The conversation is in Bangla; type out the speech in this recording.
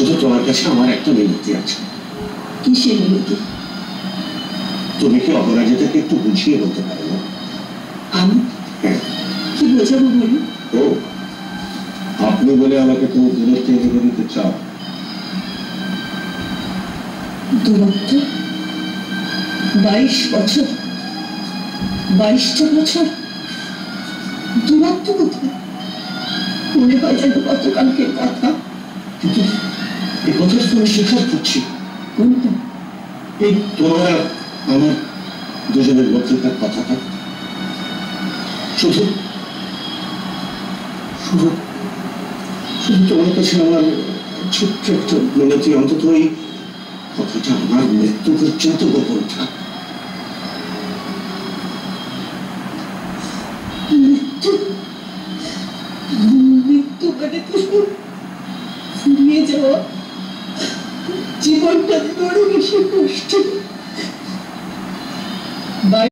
শুধু তোমার কাছে আমার একটা মিনতি আছে। কি সে মিনতি? তুমি কি অপরাজিতাকে একটু বুঝিয়ে বলতে পারো না? আমি? কি বোঝাবো বলি? ও, আপনি বলে আমাকে তুমি দূরত্ব এনে দিতে চাও? দূরত্ব? 22 বছর, 22টা বছর দূরত্ব কোথায়? মনে হয় যেন গতকালকের কথা। কিন্তু এই কথা তুমি স্বীকার করছি। কোনটা? এই তোমার আমার দুজনের মধ্যকার কথাটা। শুধু শুধু শুধু তোমার কাছে আমার ছোট্ট একটা মিনতি, অন্তত এই কথাটা আমার মৃত্যু পর্যন্ত গোপন থাক। মৃত্যু? মৃত্যু মানে তো ফুরিয়ে যাওয়া, জীবনটা বড় বেশি কষ্ট।